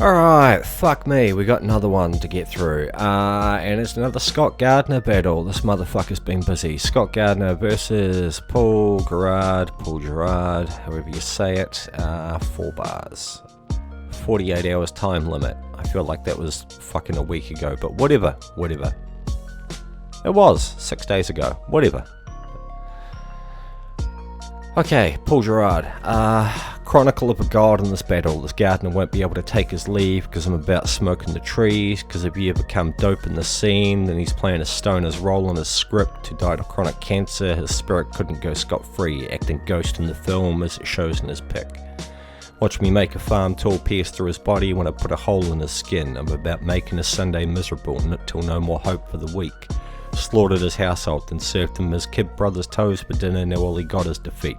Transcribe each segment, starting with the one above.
Alright, fuck me, we got another one to get through, and it's another Scott Gardner battle. This motherfucker's been busy. Scott Gardner versus Gerard, however you say it, 4 bars. 48 hours time limit. I feel like that was fucking a week ago, but whatever. It was 6 days ago, whatever. Okay, Gerard. Chronicle of a god in this battle. This Gardner won't be able to take his leave because I'm about smoking the trees, because if you ever become dope in the scene, then he's playing a stoner's role in his script. Who died of chronic cancer, his spirit couldn't go scot-free, acting ghost in the film as it shows in his pic. Watch me make a farm tool pierce through his body when I put a hole in his skin. I'm about making his Sunday miserable, till no more hope for the week. Slaughtered his household, then served him his kid brother's toes for dinner. Now all he got is defeat.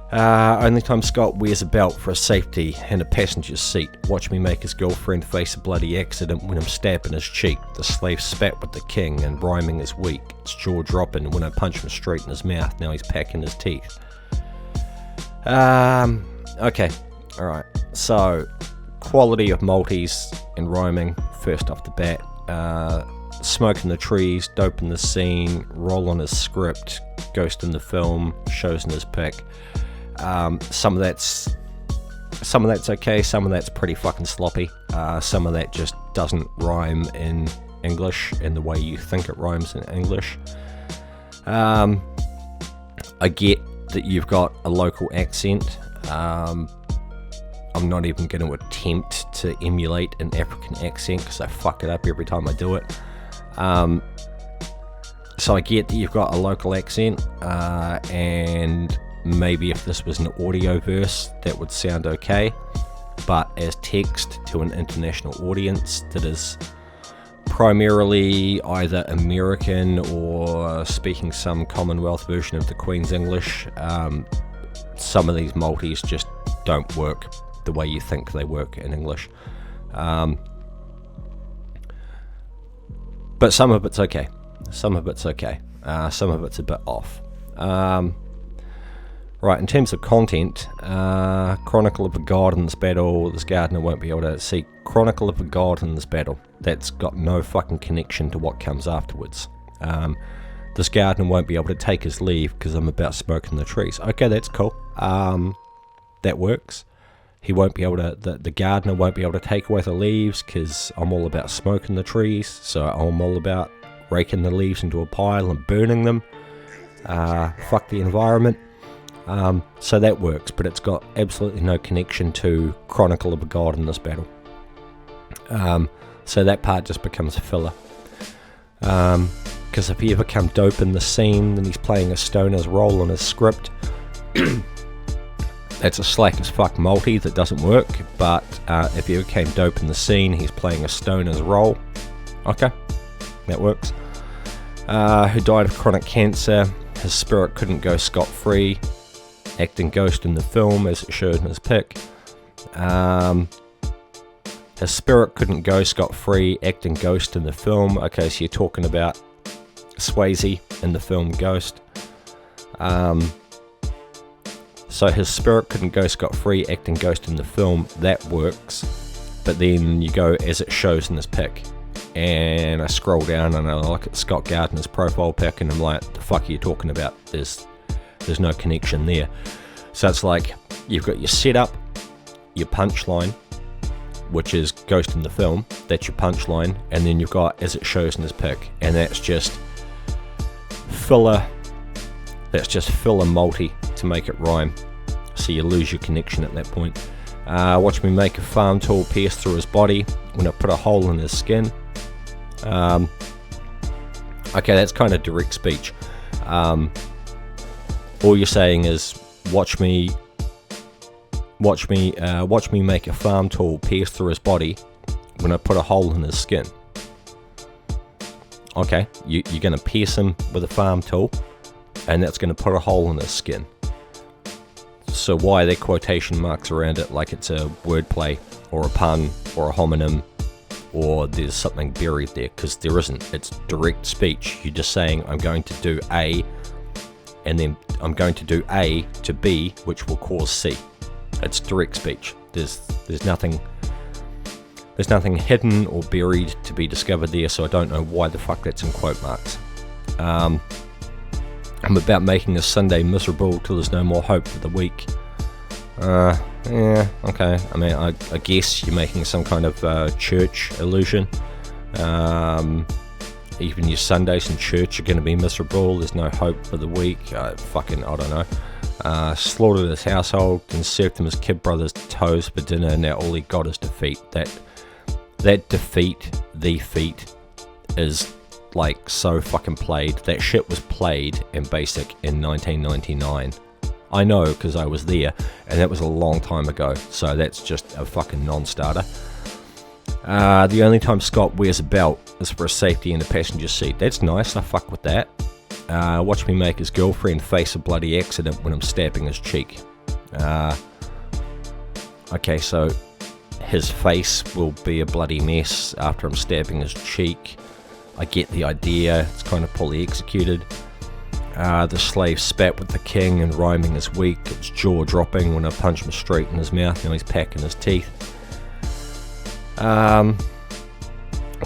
Only time Scott wears a belt for his safety in a passenger's seat. Watch me make his girlfriend face a bloody accident when I'm stabbing his cheek. The slave spat with the king and rhyming is weak. It's jaw dropping when I punch him straight in his mouth. Now he's packing his teeth. Okay, alright. So, quality of multis and rhyming, first off the bat. Smoke in the trees, dope in the scene, roll on his script, ghost in the film, shows in his pic. Some of that's okay, some of that's pretty fucking sloppy. Some of that just doesn't rhyme in English in the way you think it rhymes in English. I get that you've got a local accent. I'm not even going to attempt to emulate an African accent because I fuck it up every time I do it. So I get that you've got a local accent, and maybe if this was an audio verse that would sound okay, but as text to an international audience that is primarily either American or speaking some Commonwealth version of the Queen's English, some of these multis just don't work the way you think they work in English. But some of it's okay. Some of it's a bit off. Right, in terms of content, Chronicle of a God in this battle, this Gardner won't be able to see Chronicle of a God in this battle. That's got no fucking connection to what comes afterwards. This Gardner won't be able to take his leave because I'm about smoking the trees. Okay, that's cool. That works. He won't be able to, the Gardner won't be able to take away the leaves because I'm all about smoking the trees, so I'm all about raking the leaves into a pile and burning them. Fuck the environment. So that works, but it's got absolutely no connection to Chronicle of a God in this battle. So that part just becomes filler. Because if he ever come dope in the scene, then he's playing a stoner's role in his script. That's a slack as fuck multi that doesn't work, but if he ever came dope in the scene, he's playing a stoner's role. Okay, that works. Who died of chronic cancer, his spirit couldn't go scot-free, acting ghost in the film as it shows in his pic. His spirit couldn't go scot-free, acting ghost in the film. Okay, so you're talking about Swayze in the film Ghost. So his spirit couldn't go scot-free, acting ghost in the film. That works. But then you go as it shows in this pic. And I scroll down and I look at Scott Gardner's profile pic and I'm like, the fuck are you talking about? There's no connection there. So it's like, you've got your setup, your punchline, which is ghost in the film. That's your punchline. And then you've got as it shows in this pic. And that's just filler. That's just filler multi to make it rhyme. So you lose your connection at that point. Watch me make a farm tool pierce through his body when I put a hole in his skin. Okay, that's kind of direct speech. All you're saying is watch me make a farm tool pierce through his body when I put a hole in his skin. Okay, you're going to pierce him with a farm tool, and that's going to put a hole in his skin. So why are there quotation marks around it like it's a wordplay or a pun or a homonym or there's something buried there? Because there isn't. It's direct speech. You're just saying I'm going to do A and then I'm going to do A to B, which will cause C. It's direct speech. There's nothing There's nothing hidden or buried to be discovered there, so I don't know why the fuck that's in quote marks. I'm about making a Sunday miserable till there's no more hope for the week. Yeah, okay. I mean, I guess you're making some kind of church illusion. Even your Sundays in church are going to be miserable. There's no hope for the week. I don't know. Slaughtered his household and served him his kid brother's toes for dinner. Now all he got is defeat. That defeat, the feat, is like so fucking played. That shit was played in Basic in 1999. I know because I was there, and that was a long time ago. So that's just a fucking non-starter. The only time Scott wears a belt is for a safety in the passenger seat. That's nice, I fuck with that. Watch me make his girlfriend face a bloody accident when I'm stabbing his cheek. Okay, so his face will be a bloody mess after I'm stabbing his cheek. I get the idea, it's kind of poorly executed. The slave spat with the king and rhyming is weak. It's jaw dropping when I punch him straight in his mouth. Now he's packing his teeth.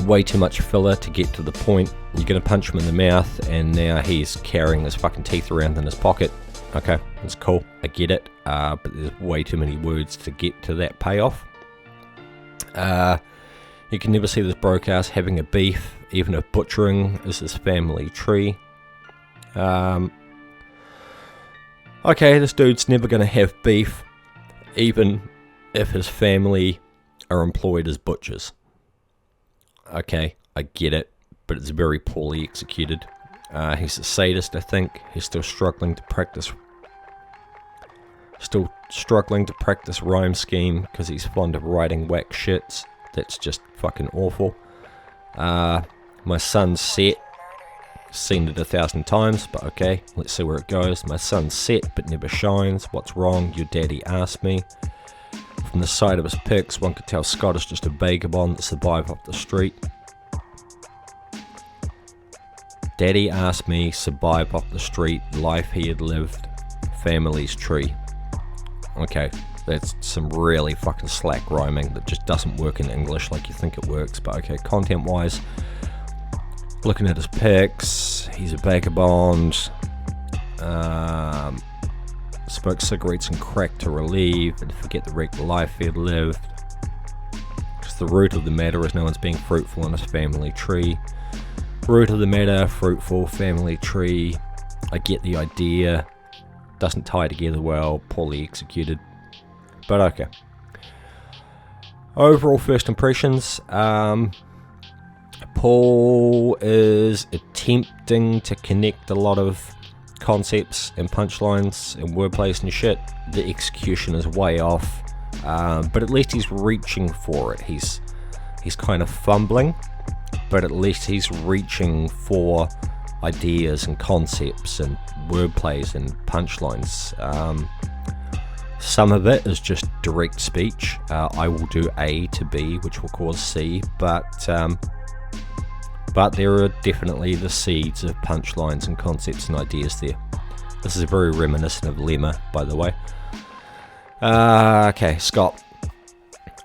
Way too much filler to get to the point. You're going to punch him in the mouth and now he's carrying his fucking teeth around in his pocket. Okay, that's cool, I get it, but there's way too many words to get to that payoff. You can never see this broadcast having a beef, even if butchering is his family tree. Okay, this dude's never going to have beef, even if his family are employed as butchers. Okay, I get it, but it's very poorly executed. He's a sadist, I think. He's still struggling to practice rhyme scheme because he's fond of writing whack shits. That's just fucking awful. My son's set. Seen it 1,000 times, but okay, let's see where it goes. My son's set but never shines. What's wrong? Your daddy asked me. From the side of his pics, one could tell Scott is just a vagabond that survived off the street. Daddy asked me, survive off the street, life he had lived, family's tree. Okay, that's some really fucking slack rhyming that just doesn't work in English like you think it works, but okay, content-wise, looking at his pics, he's a vagabond, smoked cigarettes and crack to relieve and forget the wrecked life he had lived. Because the root of the matter is no one's being fruitful in his family tree. Root of the matter, fruitful family tree. I get the idea. Doesn't tie together well, poorly executed. But okay. Overall first impressions. Paul is attempting to connect a lot of concepts and punchlines and wordplays and shit. The execution is way off, but at least he's reaching for it. He's kind of fumbling, but at least he's reaching for ideas and concepts and wordplays and punchlines. Some of it is just direct speech. I will do A to B, which will cause C, but there are definitely the seeds of punchlines and concepts and ideas there. This is very reminiscent of Lemma, by the way. Okay, Scott.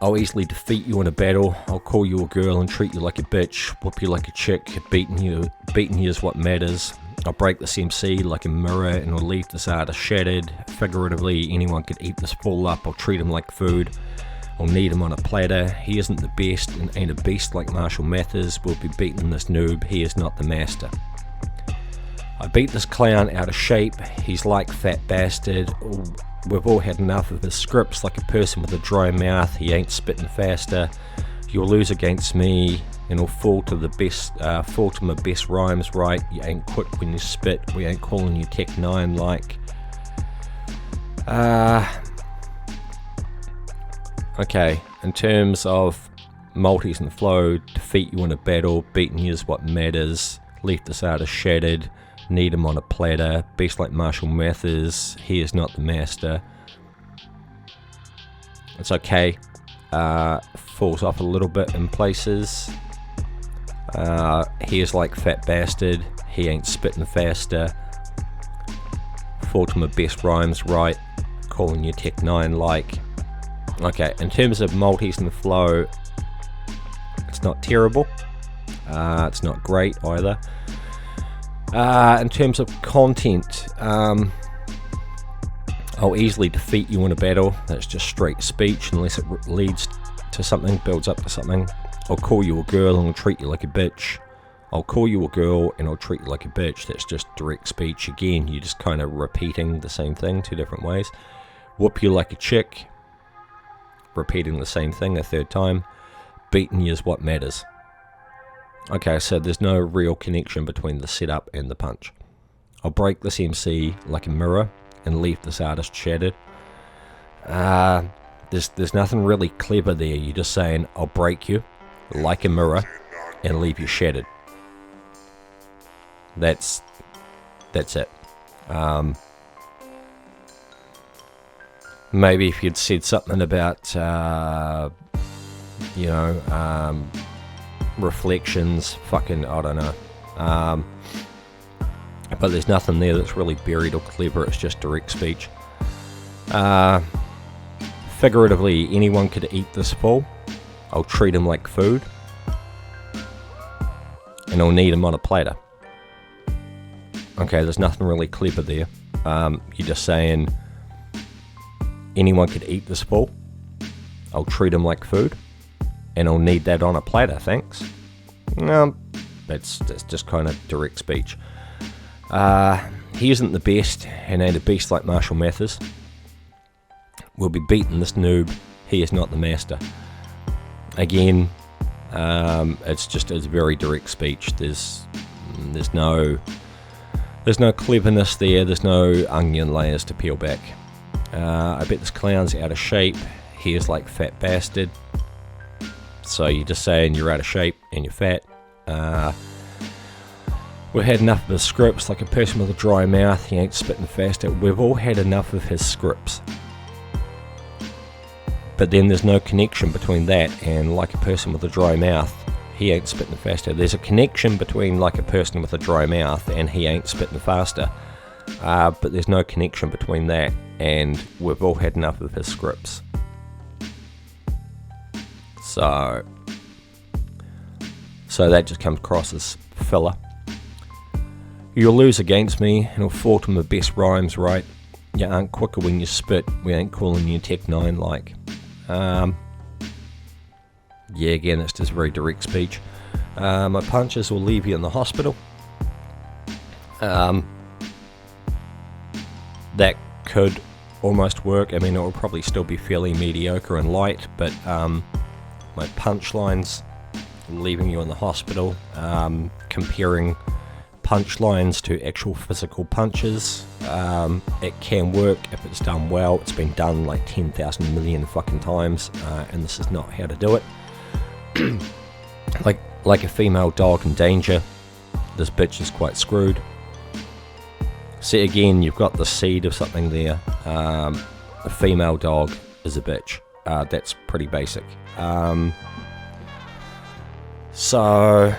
I'll easily defeat you in a battle. I'll call you a girl and treat you like a bitch. Whoop you like a chick. Beating you is what matters. I'll break this MC like a mirror and I'll leave this artist shattered. Figuratively, anyone could eat this fool up. I'll treat him like food. I'll knead him on a platter. He isn't the best and ain't a beast like Marshall Mathers. We'll be beating this noob. He is not the master. I beat this clown out of shape. He's like fat bastard. We've all had enough of his scripts. Like a person with a dry mouth, he ain't spitting faster. You'll lose against me and will fall to my best rhymes right. You ain't quick when you spit. We ain't calling you Tech 9 like. Okay, in terms of multis and flow, defeat you in a battle, beating you is what matters, leave this artist shattered, need him on a platter, beast like Marshall Mathers, he is not the master. It's okay, falls off a little bit in places. He is like fat bastard, he ain't spitting faster, fall to my best rhymes right, calling you Tech 9 like. Okay, in terms of multis and flow, not terrible. It's not great either. In terms of content, I'll easily defeat you in a battle. That's just straight speech unless it leads to something, builds up to something. I'll call you a girl and I'll treat you like a bitch. I'll call you a girl and I'll treat you like a bitch. That's just direct speech. Again, you're just kind of repeating the same thing 2 different ways. Whoop you like a chick. Repeating the same thing a 3rd time. Beating you is what matters. Okay, so there's no real connection between the setup and the punch. I'll break this MC like a mirror and leave this artist shattered. There's nothing really clever there. You're just saying, I'll break you like a mirror and leave you shattered. That's it. Maybe if you'd said something about, reflections, fucking, I don't know. But there's nothing there that's really buried or clever. It's just direct speech. Figuratively, anyone could eat this fool. I'll treat him like food. And I'll knead him on a platter. Okay, there's nothing really clever there. You're just saying anyone could eat this fool. I'll treat him like food. And I'll knead that on a platter, thanks. That's just kind of direct speech. He isn't the best, and ain't a beast like Marshall Mathers. We'll be beating this noob. He is not the master. Again, it's very direct speech. There's no cleverness there. There's no onion layers to peel back. I bet this clown's out of shape. He is like fat bastard. So you're just saying you're out of shape and you're fat. We've had enough of his scripts, like a person with a dry mouth, he ain't spitting faster. We've all had enough of his scripts. But then there's no connection between that and like a person with a dry mouth, he ain't spitting faster. There's a connection between like a person with a dry mouth and he ain't spitting faster. But there's no connection between that and we've all had enough of his scripts. So that just comes across as filler. You'll lose against me, and I'll fall to my best rhymes, right? You aren't quicker when you spit, we ain't calling you Tech 9 like. Yeah, again, it's just very direct speech. My punches will leave you in the hospital. That could almost work. I mean, it will probably still be fairly mediocre and light, but my punchlines leaving you in the hospital, comparing punchlines to actual physical punches, it can work if it's done well. It's been done like 10,000 million fucking times, and this is not how to do it. like a female dog in danger, this bitch is quite screwed. See, again, you've got the seed of something there. A female dog is a bitch. That's pretty basic. So,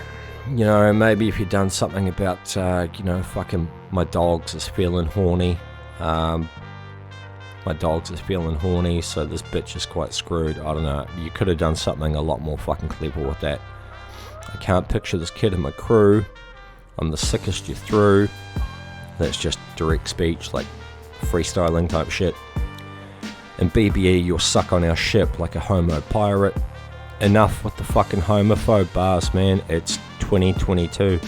you know, maybe if you've done something about, fucking my dogs is feeling horny. My dogs is feeling horny, so this bitch is quite screwed. I don't know. You could have done something a lot more fucking clever with that. I can't picture this kid in my crew. I'm the sickest you through. That's just direct speech, like freestyling type shit. And BBE, you'll suck on our ship like a homo pirate. Enough with the fucking homophobe bars, man. It's 2022.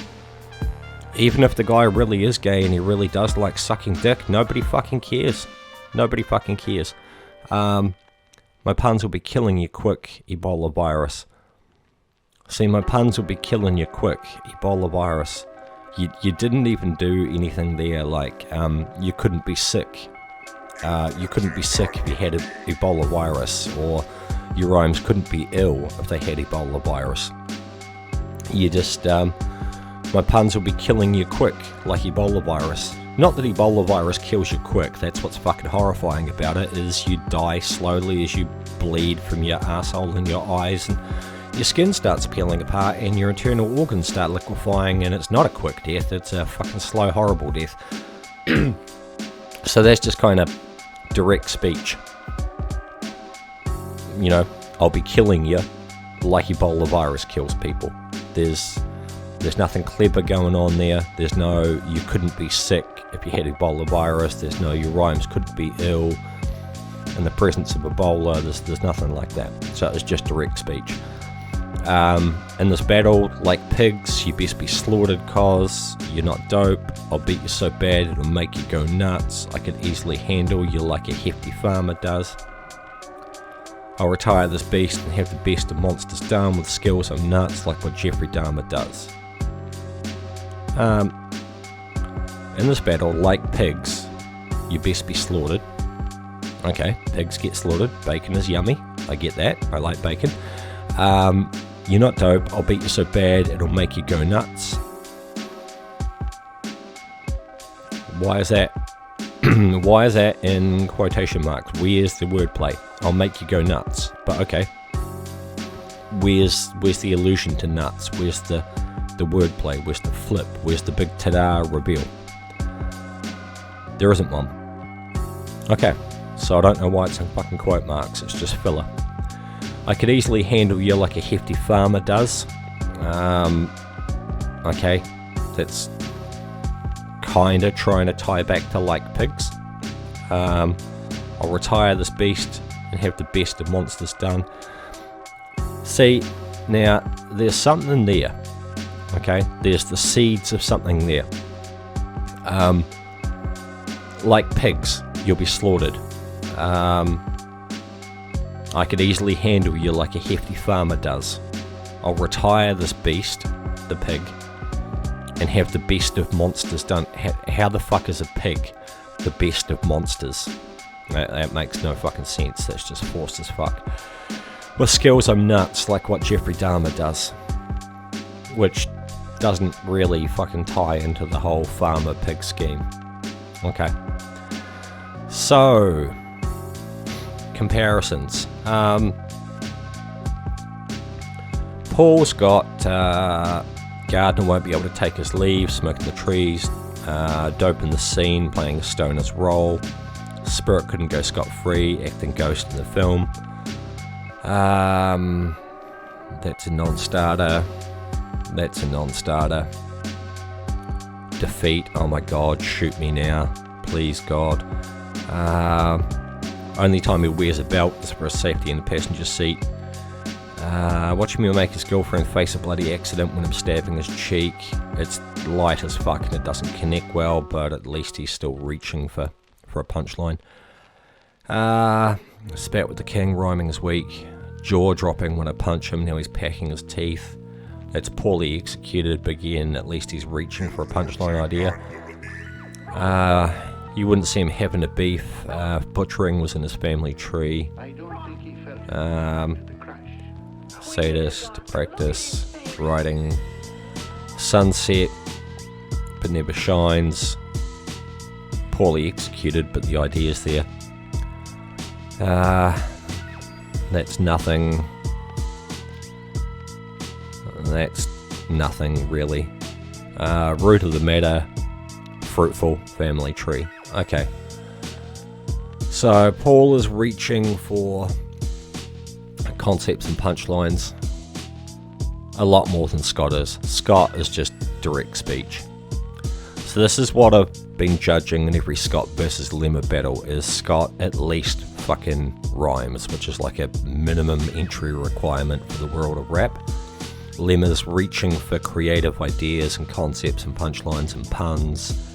Even if the guy really is gay and he really does like sucking dick, nobody fucking cares. Nobody fucking cares. My puns will be killing you quick, Ebola virus. See, my puns will be killing you quick, Ebola virus. You didn't even do anything there, like, you couldn't be sick. You couldn't be sick if you had Ebola virus, or your rhymes couldn't be ill if they had Ebola virus. You just, my puns will be killing you quick, like Ebola virus. Not that Ebola virus kills you quick, that's what's fucking horrifying about it, is you die slowly as you bleed from your asshole and your eyes, and your skin starts peeling apart and your internal organs start liquefying, and it's not a quick death, it's a fucking slow, horrible death. So that's just kind of direct speech. You know, I'll be killing you like Ebola virus kills people. There's nothing clever going on there. There's no, you couldn't be sick if you had Ebola virus. There's no, your rhymes couldn't be ill in the presence of Ebola. There's nothing like that. So it's just direct speech. In this battle, like pigs, you best be slaughtered cause you're not dope. I'll beat you so bad it'll make you go nuts. I could easily handle you like a hefty farmer does. I'll retire this beast and have the best of monsters done with skills I'm nuts like what Jeffrey Dahmer does. In this battle, like pigs, you best be slaughtered. Okay, pigs get slaughtered. Bacon is yummy. I get that. I like bacon. You're not dope. I'll beat you so bad it'll make you go nuts. Why is that? Why is that in quotation marks? Where's the wordplay? I'll make you go nuts. But okay. Where's the allusion to nuts? Where's the wordplay? Where's the flip? Where's the big ta-da reveal? There isn't one. Okay. So I don't know why it's in fucking quote marks. It's just filler. I could easily handle you like a hefty farmer does. Okay. That's kinda trying to tie back to like pigs. I'll retire this beast and have the best of monsters done. See, now there's something there. Okay, there's the seeds of something there. Like pigs, you'll be slaughtered. I could easily handle you like a hefty farmer does. I'll retire this beast, the pig, and have the best of monsters done. How the fuck is a pig the best of monsters? That makes no fucking sense. That's just forced as fuck. With skills I'm nuts, like what Jeffrey Dahmer does. Which doesn't really fucking tie into the whole farmer pig scheme. Okay. So, comparisons. Paul's got Gardner won't be able to take his leave, smoking the trees, dope in the scene, playing a stoner's role. Spirit couldn't go scot-free, acting ghost in the film. That's a non-starter. That's a non-starter. Defeat, oh my god, shoot me now. Please God. Only time he wears a belt is for his safety in the passenger seat. Watching me make his girlfriend face a bloody accident when I'm stabbing his cheek. It's light as fuck and it doesn't connect well, but at least he's still reaching for a punchline. Spat with the king, rhyming is weak. Jaw dropping when I punch him, now he's packing his teeth. That's poorly executed, but again, at least he's reaching for a punchline idea. You wouldn't see him having a beef. Butchering was in his family tree. Sadist, practice, writing. Sunset, but never shines. Poorly executed, but the idea's there. That's nothing. That's nothing really. Root of the matter, fruitful family tree. Okay. So Paul is reaching for concepts and punchlines a lot more than Scott is. Scott is just direct speech. So this is what I've been judging in every Scott versus Lemma battle, is Scott at least fucking rhymes, which is like a minimum entry requirement for the world of rap. Lemma's reaching for creative ideas and concepts and punchlines and puns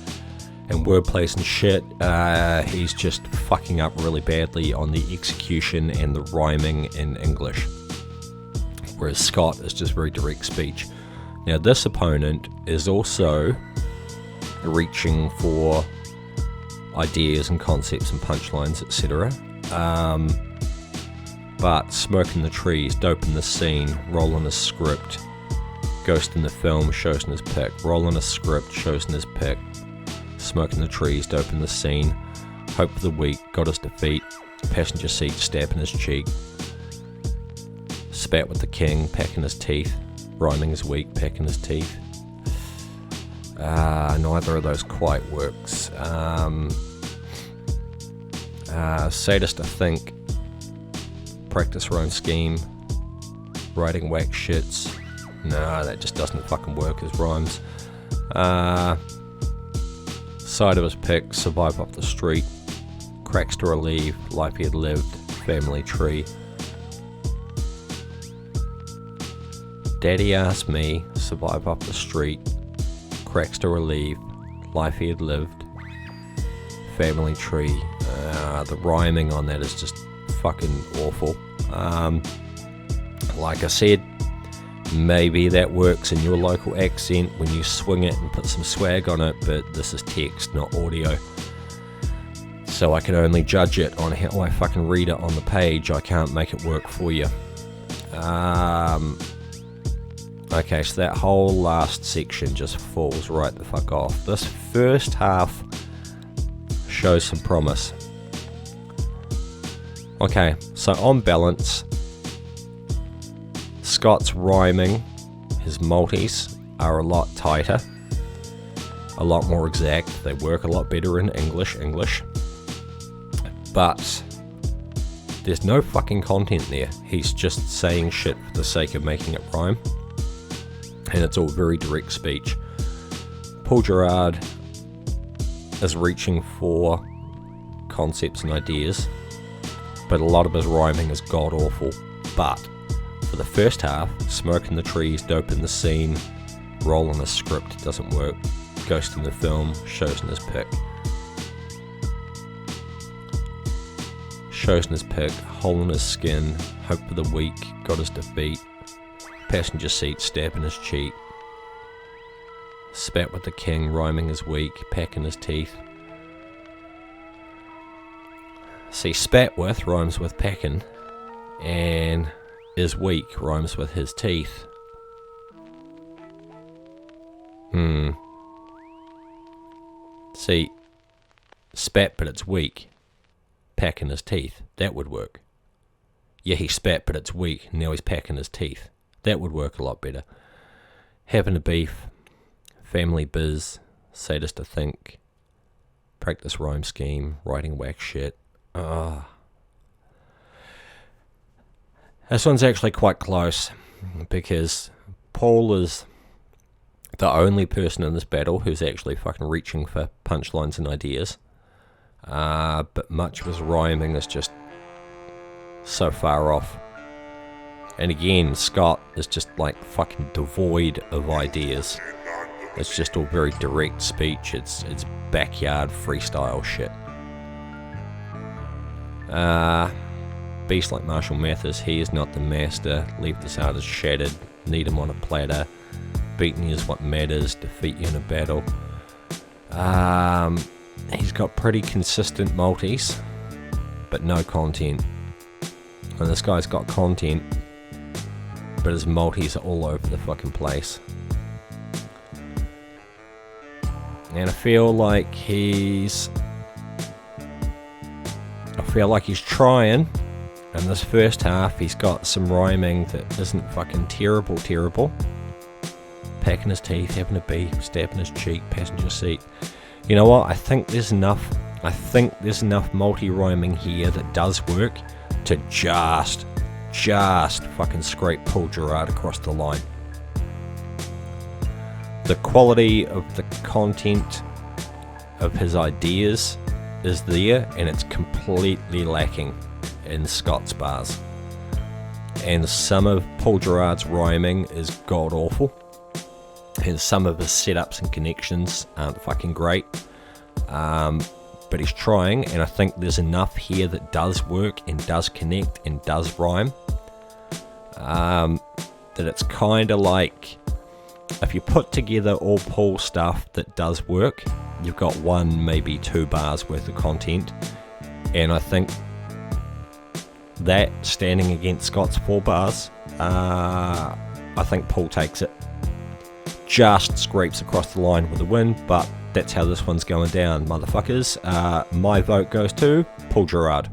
and wordplays and shit. He's just fucking up really badly on the execution and the rhyming in English. Whereas Scott is just very direct speech. Now this opponent is also reaching for ideas and concepts and punchlines, etc. But smoking the trees, dope in the scene, rolling a script, ghost in the film, shows in his pick, rolling a script, shows in his pick, smoking the trees, dope in the scene, hope for the weak, got his defeat, passenger seat, stab in his cheek, spat with the king, packing his teeth, rhyming is weak, packing his teeth. Neither of those quite works. Sadist, I think. Practice her own scheme. writing whack shits. Nah, that just doesn't fucking work as rhymes. Side of his pick, survive off the street. Cracks to relieve, life he had lived, family tree. Daddy asked me, survive off the street. Cracks to relieve, life he had lived, family tree. The rhyming on that is just fucking awful. Like I said, maybe that works in your local accent when you swing it and put some swag on it, but this is text, not audio. So I can only judge it on how I fucking read it on the page. I can't make it work for you. Okay, so that whole last section just falls right the fuck off. This first half shows some promise. Okay, so on balance, Scott's rhyming, his multis are a lot tighter, a lot more exact. They work a lot better in English. But there's no fucking content there. He's just saying shit for the sake of making it rhyme. And it's all very direct speech. Paul Gerard is reaching for concepts and ideas, but a lot of his rhyming is god awful. But for the first half, smoke in the trees, dope in the scene, roll in the script doesn't work, ghost in the film, shows in his pick. Shows in his pick, hole in his skin, hope for the weak, got his defeat, passenger seat, stab in his cheek, spat with the king, rhyming is weak, pack in his teeth. See, spat with rhymes with packing, and is weak rhymes with his teeth. See, spat but it's weak, pack in his teeth. That would work. Yeah, he spat but it's weak, now he's packing his teeth. That would work a lot better. Having a beef, family biz, sadist to think, practice rhyme scheme, writing whack shit. This one's actually quite close, because Paul is the only person in this battle who's actually fucking reaching for punchlines and ideas. But much of his rhyming is just so far off. And again, Scott is just like fucking devoid of ideas. It's just all very direct speech. It's backyard freestyle shit. Beast like Marshall Mathers, he is not the master. Leave this artist shattered. Need him on a platter. Beating is what matters. Defeat you in a battle. He's got pretty consistent multis, but no content. And this guy's got content, but his multis are all over the fucking place. And I feel like he's trying. In this first half, he's got some rhyming that isn't fucking terrible. Packing his teeth, having a beef, stabbing his cheek, passenger seat. You know what? I think there's enough multi-rhyming here that does work to just fucking scrape Paul Gerard across the line. The quality of the content of his ideas is there, and it's completely lacking in Scott's bars. And some of Paul Gerard's rhyming is god awful, and some of his setups and connections aren't fucking great. But he's trying, and I think there's enough here that does work and does connect and does rhyme, that it's kind of like, if you put together all Paul stuff that does work, you've got 1, maybe 2 bars worth of content. And I think that standing against Scott's 4 bars, I think Paul takes it. Just scrapes across the line with a win, but that's how this one's going down, motherfuckers. My vote goes to Paul Gerard.